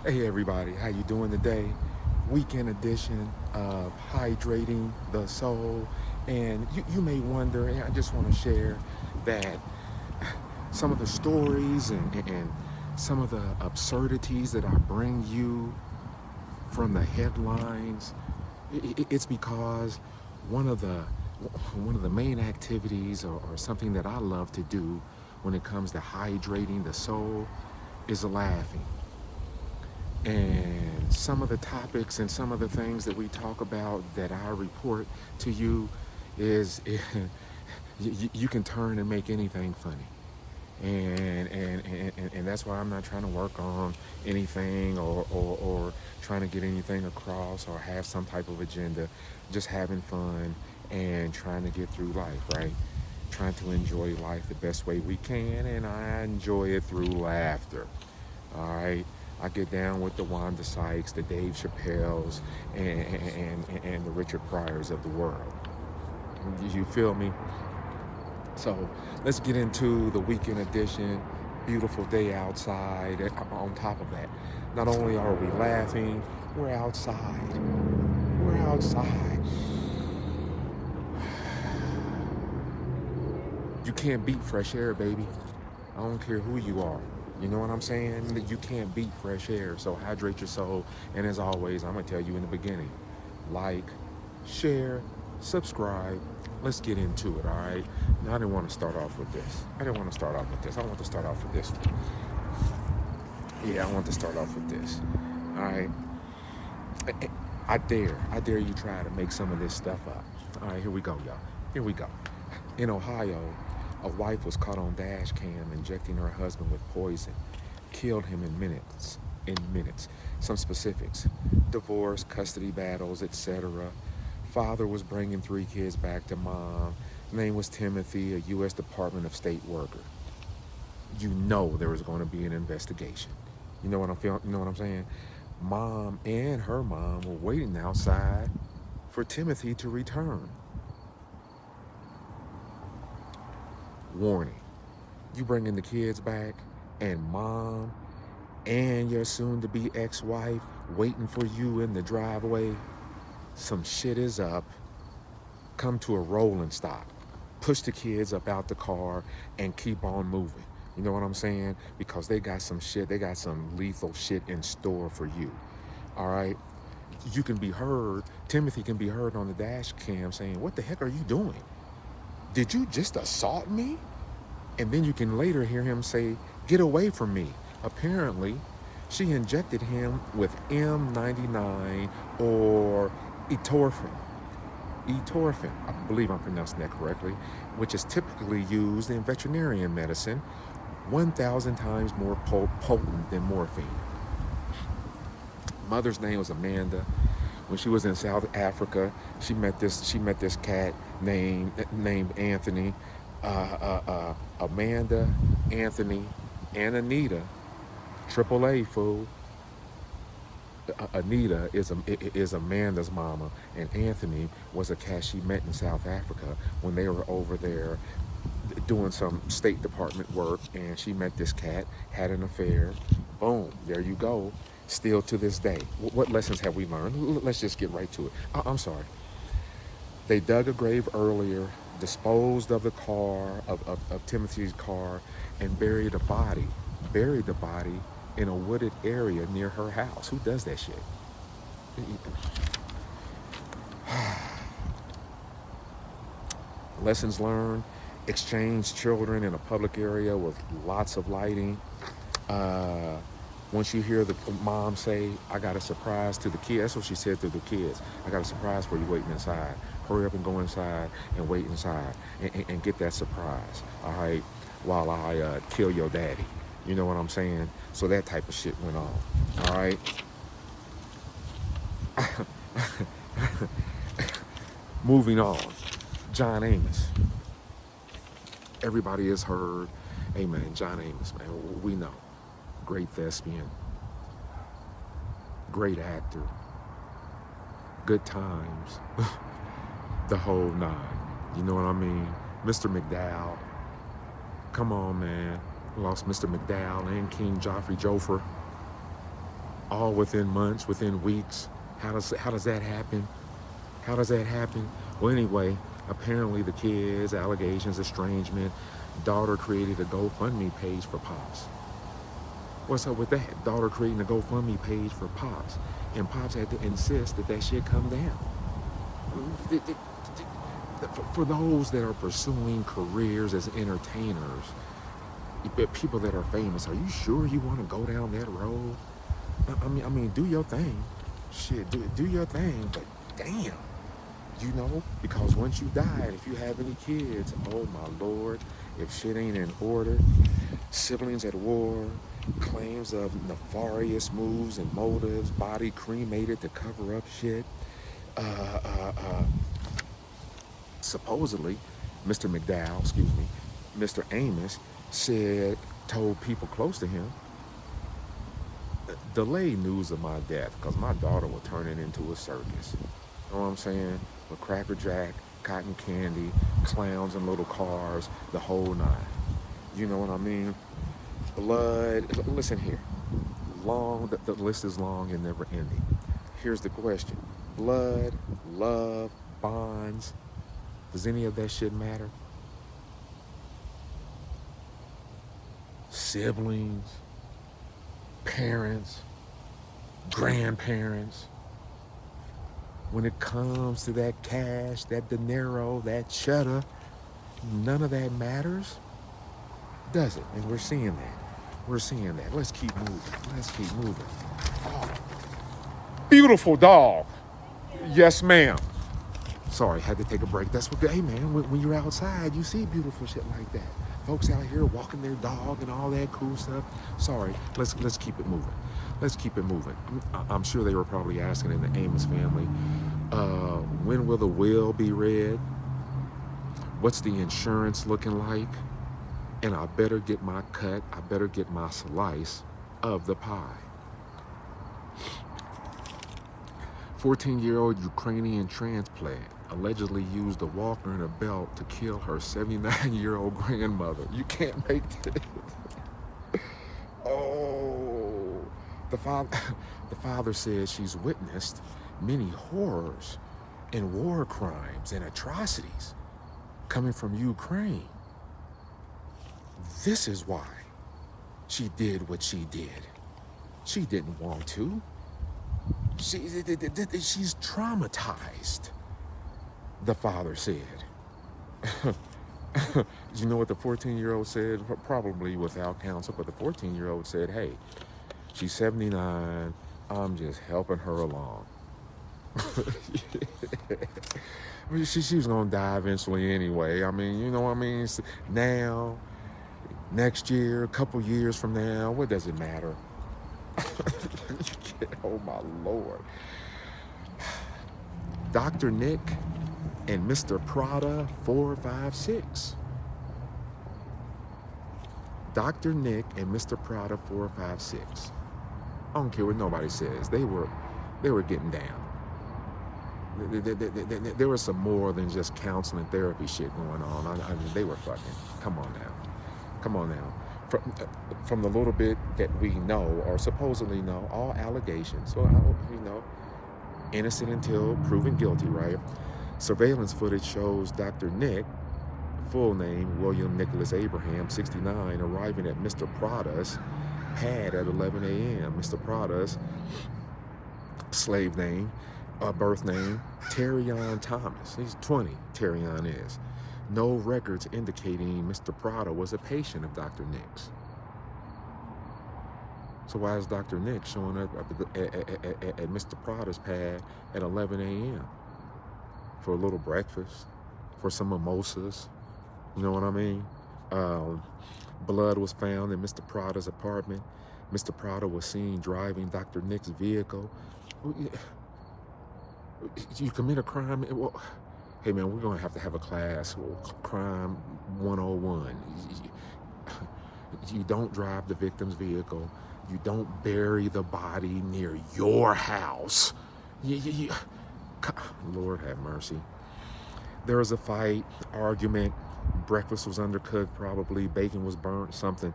Hey everybody, how you doing today? Weekend edition of Hydrating the Soul. And you may wonder, and I just want to share that some of the stories and some of the absurdities that I bring you from the headlines, it's because one of the one of the main activities or something that I love to do when it comes to hydrating the soul is laughing. And some of the topics and some of the things that we talk about that I report to you is you can turn and make anything funny. And that's why I'm not trying to work on anything or trying to get anything across or have some type of agenda. Just having fun and trying to get through life, right? Trying to enjoy life the best way we can, and I enjoy it through laughter. All right. I get down with the Wanda Sykes, the Dave Chappelles, and the Richard Pryors of the world. You feel me? So let's get into the weekend edition. Beautiful day outside. On top of that, not only are we laughing, we're outside. We're outside. You can't beat fresh air, baby. I don't care who you are. You know what I'm saying? That you can't beat fresh air. So hydrate your soul. And as always, I'm going to tell you in the beginning, like, share, subscribe. Let's get into it, all right? Now, I didn't want to start off with this. I didn't want to start off with this. I want to start off with this one. Yeah, I want to start off with this. All right? I dare you try to make some of this stuff up. All right, here we go, y'all. Here we go. In Ohio, a wife was caught on dash cam injecting her husband with poison, killed him in minutes. In minutes. Some specifics: divorce, custody battles, etc. Father was bringing 3 kids back to mom. Name was Timothy, a U.S. Department of State worker. You know there was going to be an investigation. You know what I'm feeling? You know what I'm saying? Mom and her mom were waiting outside for Timothy to return. Warning: you bringing the kids back, and mom and your soon-to-be ex-wife waiting for you in the driveway. Some shit is up. Come to a rolling stop. Push the kids up out the car and keep on moving. You know what I'm saying? Because they got some shit, they got some lethal shit in store for you. All right? You can be heard, Timothy can be heard on the dash cam saying, "What the heck are you doing? Did you just assault me?" And then you can later hear him say, "Get away from me." Apparently, she injected him with M99 or etorphin. Etorphin, I believe I'm pronouncing that correctly, which is typically used in veterinary medicine, 1,000 times more potent than morphine. Mother's name was Amanda. When she was in South Africa, she met this cat named Anthony. Amanda, Anthony, and Anita, triple A fool. Anita is Amanda's mama, and Anthony was a cat she met in South Africa when they were over there doing some State Department work, and she met this cat, had an affair. Boom, there you go. Still to this day. What lessons have we learned? Let's just get right to it. I'm sorry. They dug a grave earlier, disposed of the car, of Timothy's car, and buried the body in a wooded area near her house. Who does that shit? Lessons learned: exchange children in a public area with lots of lighting. Uh, Once you hear the mom say, "I got a surprise to the kids," that's what she said to the kids. "I got a surprise for you waiting inside. Hurry up and go inside and wait inside and get that surprise, all right, while I kill your daddy." You know what I'm saying? So that type of shit went on, all right? Moving on. John Amos. Everybody has heard, hey man, John Amos, man, we know. Great thespian, great actor, good times, the whole nine. You know what I mean? Mr. McDowell, come on, man. Lost Mr. McDowell and King Joffrey Joffer, all within months, within weeks. How does that happen? How does that happen? Well, anyway, apparently the kids, allegations, estrangement, daughter created a GoFundMe page for Pops. What's up with that? Daughter creating a GoFundMe page for Pops. And Pops had to insist that shit come down. For those that are pursuing careers as entertainers, people that are famous, are you sure you want to go down that road? I mean, do your thing. Shit, do your thing, but damn. Because once you die, if you have any kids, oh my Lord, if shit ain't in order, siblings at war, claims of nefarious moves and motives, body cremated to cover up shit. Supposedly, Mr. McDowell, Mr. Amos told people close to him, delay news of my death because my daughter will turn it into a circus. You know what I'm saying? With Cracker Jack, cotton candy, clowns and little cars, the whole nine. You know what I mean? Blood. Listen here. The list is long and never ending. Here's the question. Blood, love, bonds. Does any of that shit matter? Siblings, parents, grandparents. When it comes to that cash, that dinero, that cheddar, none of that matters, does it? And we're seeing that. Let's keep moving. Oh, beautiful dog. Yes, ma'am. Sorry, had to take a break. That's what, hey man, when you're outside, you see beautiful shit like that. Folks out here walking their dog and all that cool stuff. Sorry, let's keep it moving. Let's keep it moving. I'm sure they were probably asking in the Amos family, when will the will be read? What's the insurance looking like? And I better get my cut, I better get my slice of the pie. 14-year-old Ukrainian transplant allegedly used a walker and a belt to kill her 79-year-old grandmother. You can't make this. Oh, the father says she's witnessed many horrors and war crimes and atrocities coming from Ukraine. This is why she did what she did. She didn't want to. She's traumatized, the father said. You know what the 14-year-old said? Probably without counsel, but the 14-year-old said, hey, she's 79, I'm just helping her along. She was going to die eventually anyway. I mean, you know what I mean? Now, next year, a couple years from now, what does it matter? Oh my Lord. Dr. Nick and Mr. Prada 456. Dr. Nick and Mr. Prada 456. I don't care what nobody says. They were getting down. There was some more than just counseling therapy shit going on. I mean, they were fucking. Come on now. From the little bit that we know, or supposedly know, all allegations, so, innocent until proven guilty, right? Surveillance footage shows Dr. Nick, full name William Nicholas Abraham, 69, arriving at Mr. Prada's pad at 11 a.m. Mr. Prada's slave name, birth name, Terrion Thomas. He's 20, Terrion is. No records indicating Mr. Prada was a patient of Dr. Nick's. So why is Dr. Nick showing up at Mr. Prada's pad at 11 a.m. for a little breakfast, for some mimosas? You know what I mean? Blood was found in Mr. Prada's apartment. Mr. Prada was seen driving Dr. Nick's vehicle. You commit a crime? Well, hey man, we're gonna have to have a class, crime 101. You don't drive the victim's vehicle. You don't bury the body near your house. Lord have mercy. There was a fight, argument, Breakfast was undercooked, probably. Bacon was burnt, something.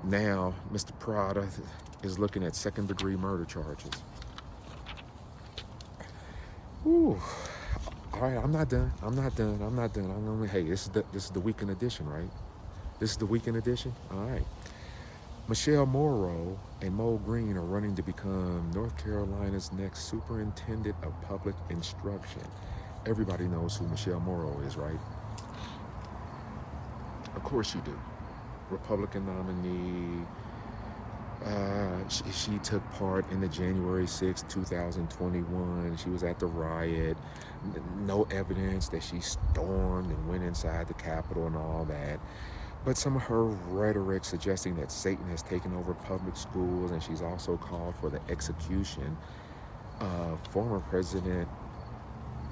Now, Mr. Prada is looking at second-degree murder charges. Ooh. All right, I'm not done. I'm not done. I'm not done. I'm gonna. Hey, this is the weekend edition, right? This is the weekend edition. All right. Michelle Morrow and Mo Green are running to become North Carolina's next superintendent of public instruction. Everybody knows who Michelle Morrow is, right? Of course you do. Republican nominee. She took part in the January 6, 2021. She was at the riot. No evidence that she stormed and went inside the Capitol and all that. But some of her rhetoric suggesting that Satan has taken over public schools, and she's also called for the execution of former President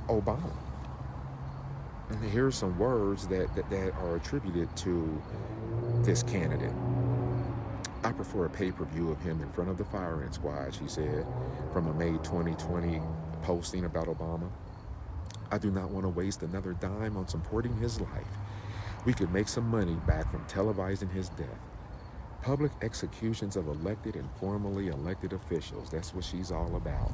Obama. And here's some words that are attributed to this candidate. I prefer a pay-per-view of him in front of the firing squad, she said, from a May 2020 posting about Obama. I do not want to waste another dime on supporting his life. We could make some money back from televising his death. Public executions of elected and formerly elected officials, that's what she's all about.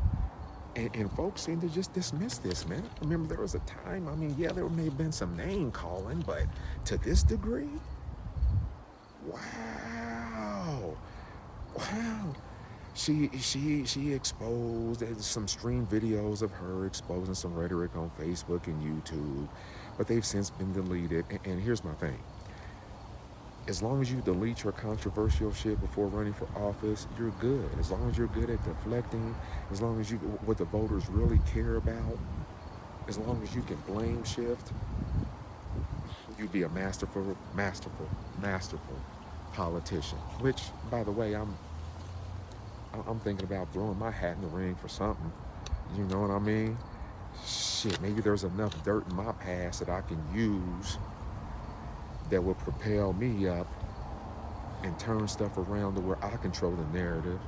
And folks seem to just dismiss this, man. I remember there was a time, yeah, there may have been some name calling, but to this degree? Wow. She exposed some streamed videos of her exposing some rhetoric on Facebook and YouTube, but they've since been deleted. And here's my thing. As long as you delete your controversial shit before running for office, you're good. As long as you're good at deflecting, as long as you what the voters really care about, as long as you can blame shift, you'd be a masterful politician. Which, by the way, I'm thinking about throwing my hat in the ring for something. You know what I mean? Shit, maybe there's enough dirt in my past that I can use that will propel me up and turn stuff around to where I control the narrative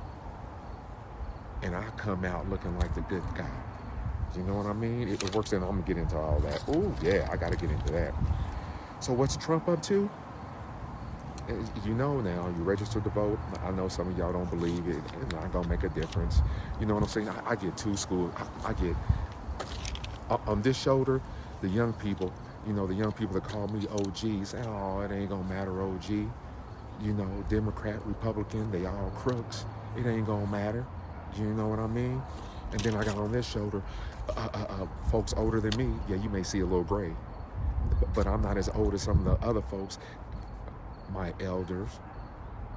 and I come out looking like the good guy. You know what I mean? It works, and I'm gonna get into all that. Oh yeah, I gotta get into that. So what's Trump up to? You know now, you registered to vote. I know some of y'all don't believe it. It's not gonna make a difference. You know what I'm saying? I get two schools. I get on this shoulder, the young people. You know, the young people that call me OG say, oh, it ain't gonna matter, OG. You know, Democrat, Republican, they all crooks. It ain't gonna matter. You know what I mean? And then I got on this shoulder, folks older than me. Yeah, you may see a little gray, but I'm not as old as some of the other folks. My elders,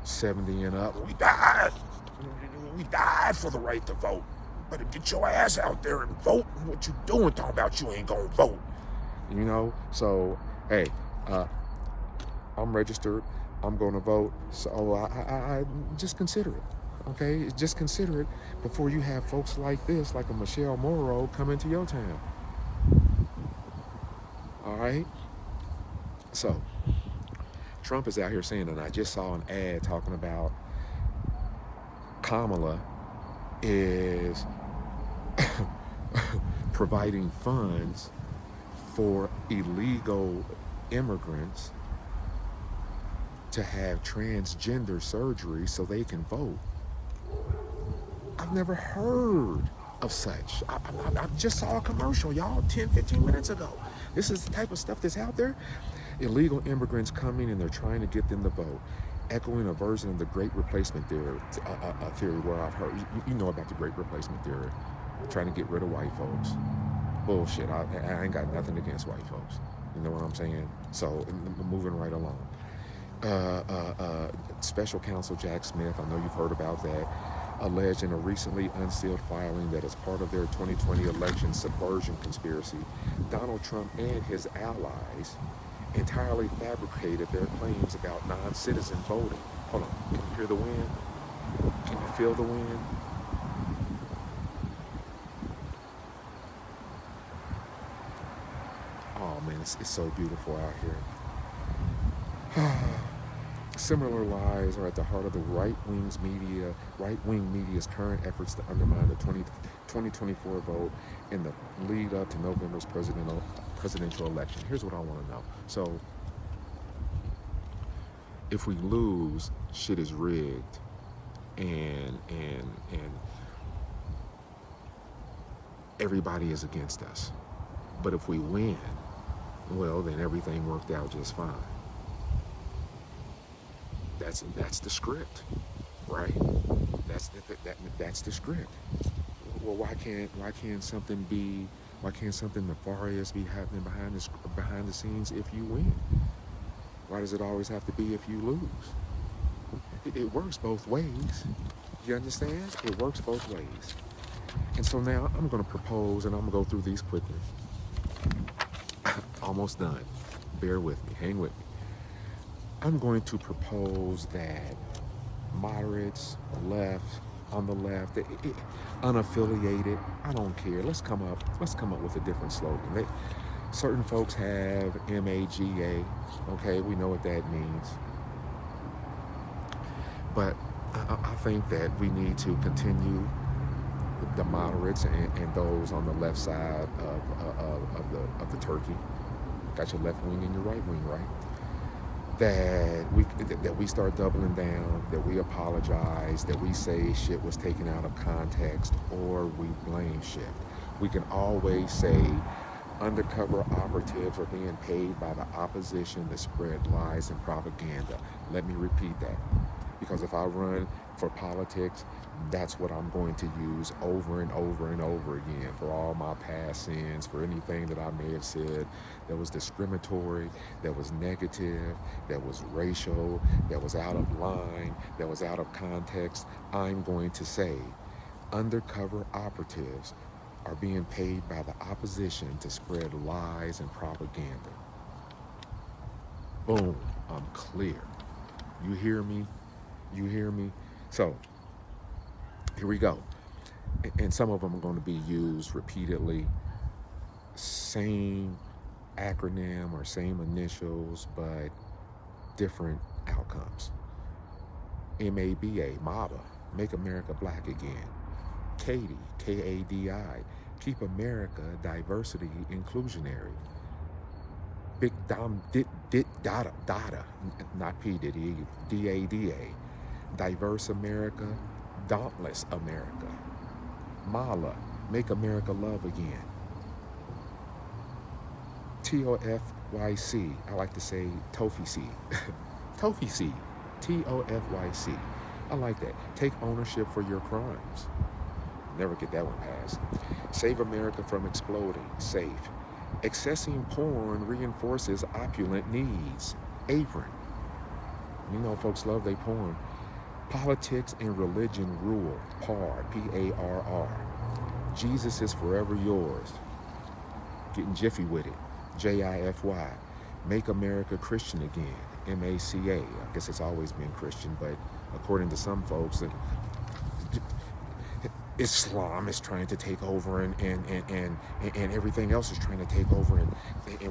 70 and up, we died for the right to vote. Better get your ass out there and vote. What you doing talking about you ain't gonna vote? You know, so, hey, I'm registered, I'm gonna vote, so I just consider it, okay? Just consider it before you have folks like this, like a Michelle Morrow, come into your town. All right? So, Trump is out here saying, and I just saw an ad talking about Kamala is providing funds for illegal immigrants to have transgender surgery so they can vote. I've never heard of such. I just saw a commercial, y'all, 10, 15 minutes ago. This is the type of stuff that's out there. Illegal immigrants coming and they're trying to get them to vote. Echoing a version of the Great Replacement theory, a theory where I've heard, you know about the Great Replacement theory, trying to get rid of white folks. Bullshit, I ain't got nothing against white folks. You know what I'm saying? So, moving right along. Special Counsel Jack Smith, I know you've heard about that, alleged in a recently unsealed filing that as part of their 2020 election subversion conspiracy, Donald Trump and his allies entirely fabricated their claims about non-citizen voting. Hold on, can you hear the wind? Can you feel the wind? Oh man, it's so beautiful out here. Similar lies are at the heart of the right-wing media's current efforts to undermine the 2024 vote in the lead up to November's presidential election. Here's what I want to know. So, if we lose, shit is rigged, and everybody is against us. But if we win, well, then everything worked out just fine. That's the script, right? That's the script. Well, why can't something nefarious be happening behind the scenes if you win? Why does it always have to be if you lose? It works both ways. You understand? It works both ways. And so now I'm going to propose, and I'm going to go through these quickly. Almost done. Bear with me. Hang with me. I'm going to propose that moderates, on the left, unaffiliated, I don't care. Let's come up with a different slogan. Certain folks have MAGA. Okay, we know what that means. But I think that we need to continue the moderates and those on the left side of the turkey. Got your left wing and your right wing, right? That we start doubling down, that we apologize, that we say shit was taken out of context, or we blame shift. We can always say undercover operatives are being paid by the opposition to spread lies and propaganda. Let me repeat that. Because if I run for politics, that's what I'm going to use over and over and over again for all my past sins, for anything that I may have said that was discriminatory, that was negative, that was racial, that was out of line, that was out of context. I'm going to say undercover operatives are being paid by the opposition to spread lies and propaganda. Boom, I'm clear. You hear me? You hear me? So, here we go. And some of them are going to be used repeatedly. Same acronym or same initials, but different outcomes. MABA, MABA, Make America Black Again. KADI, KADI, Keep America Diversity Inclusionary. Big Dom Dada, not P Diddy, DADA. Diverse America, Dauntless America. MALA, Make America Love Again. TOFYC, I like to say TOFYC. TOFYC, TOFYC. I like that. Take ownership for your crimes. Never get that one passed. Save America from exploding. Safe. Accessing porn reinforces opulent needs. Apron. You know folks love their porn. Politics and religion rule. PAR, PARR. Jesus is forever yours. Getting jiffy with it. JIFY. Make America Christian again. MACA. I guess it's always been Christian, but according to some folks, Islam is trying to take over, and everything else is trying to take over, and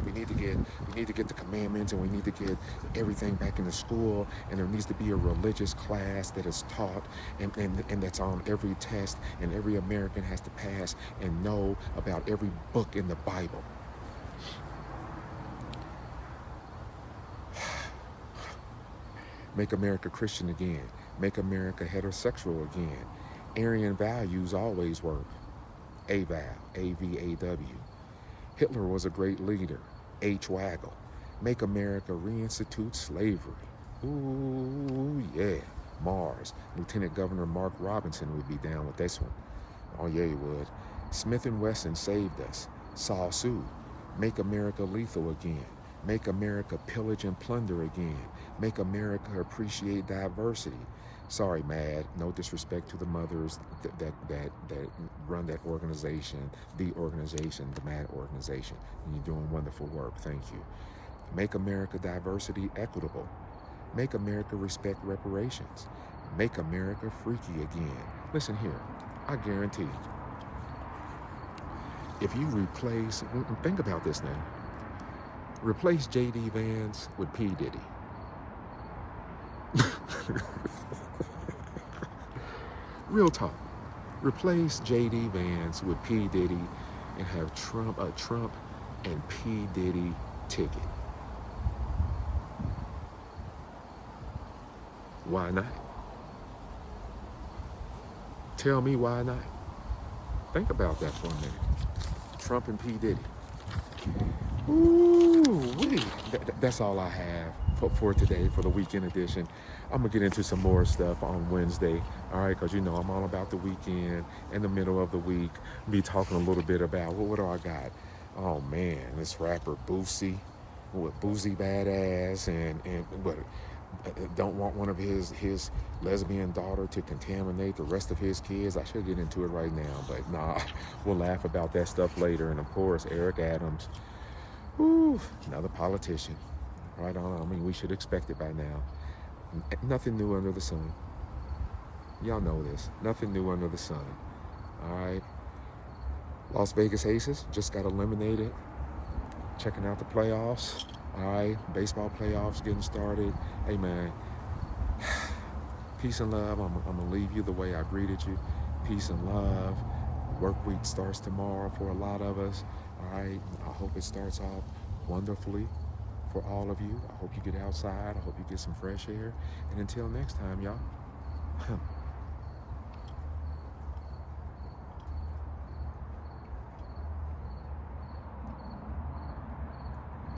we need to get the commandments, and we need to get everything back into school, and there needs to be a religious class that is taught and that's on every test, and every American has to pass and know about every book in the Bible. Make America Christian again. Make America heterosexual again. Aryan values always work. AVAW, AVAW. Hitler was a great leader. H-Waggle. Make America reinstitute slavery. Ooh, yeah. Mars. Lieutenant Governor Mark Robinson would be down with this one. Oh, yeah, he would. Smith & Wesson saved us. Saw Sue. Make America lethal again. Make America pillage and plunder again. Make America appreciate diversity. Sorry, MAD, no disrespect to the mothers that run that organization, the MAD organization. And you're doing wonderful work, thank you. Make America diversity equitable. Make America respect reparations. Make America freaky again. Listen here, I guarantee, if you replace, think about this now, replace J.D. Vance with P. Diddy. Real talk. Replace J.D. Vance with P. Diddy and have Trump a Trump and P. Diddy ticket. Why not? Tell me why not. Think about that for a minute. Trump and P. Diddy. Ooh, that's all I have for today, for the weekend edition. I'm going to get into some more stuff on Wednesday, all right, because you know I'm all about the weekend and the middle of the week. Be talking a little bit about, what do I got? Oh, man, this rapper Boosie, with Boosie Badass, but don't want one of his lesbian daughter to contaminate the rest of his kids. I should get into it right now, but nah, we'll laugh about that stuff later. And of course, Eric Adams, whew, another politician, right on. I mean, we should expect it by now. Nothing new under the sun. Y'all know this. Nothing new under the sun. All right. Las Vegas Aces just got eliminated. Checking out the playoffs. All right. Baseball playoffs getting started. Hey, man. Peace and love. I'm going to leave you the way I greeted you. Peace and love. Work week starts tomorrow for a lot of us. All right. I hope it starts off wonderfully for all of you. I hope you get outside. I hope you get some fresh air. And until next time, y'all.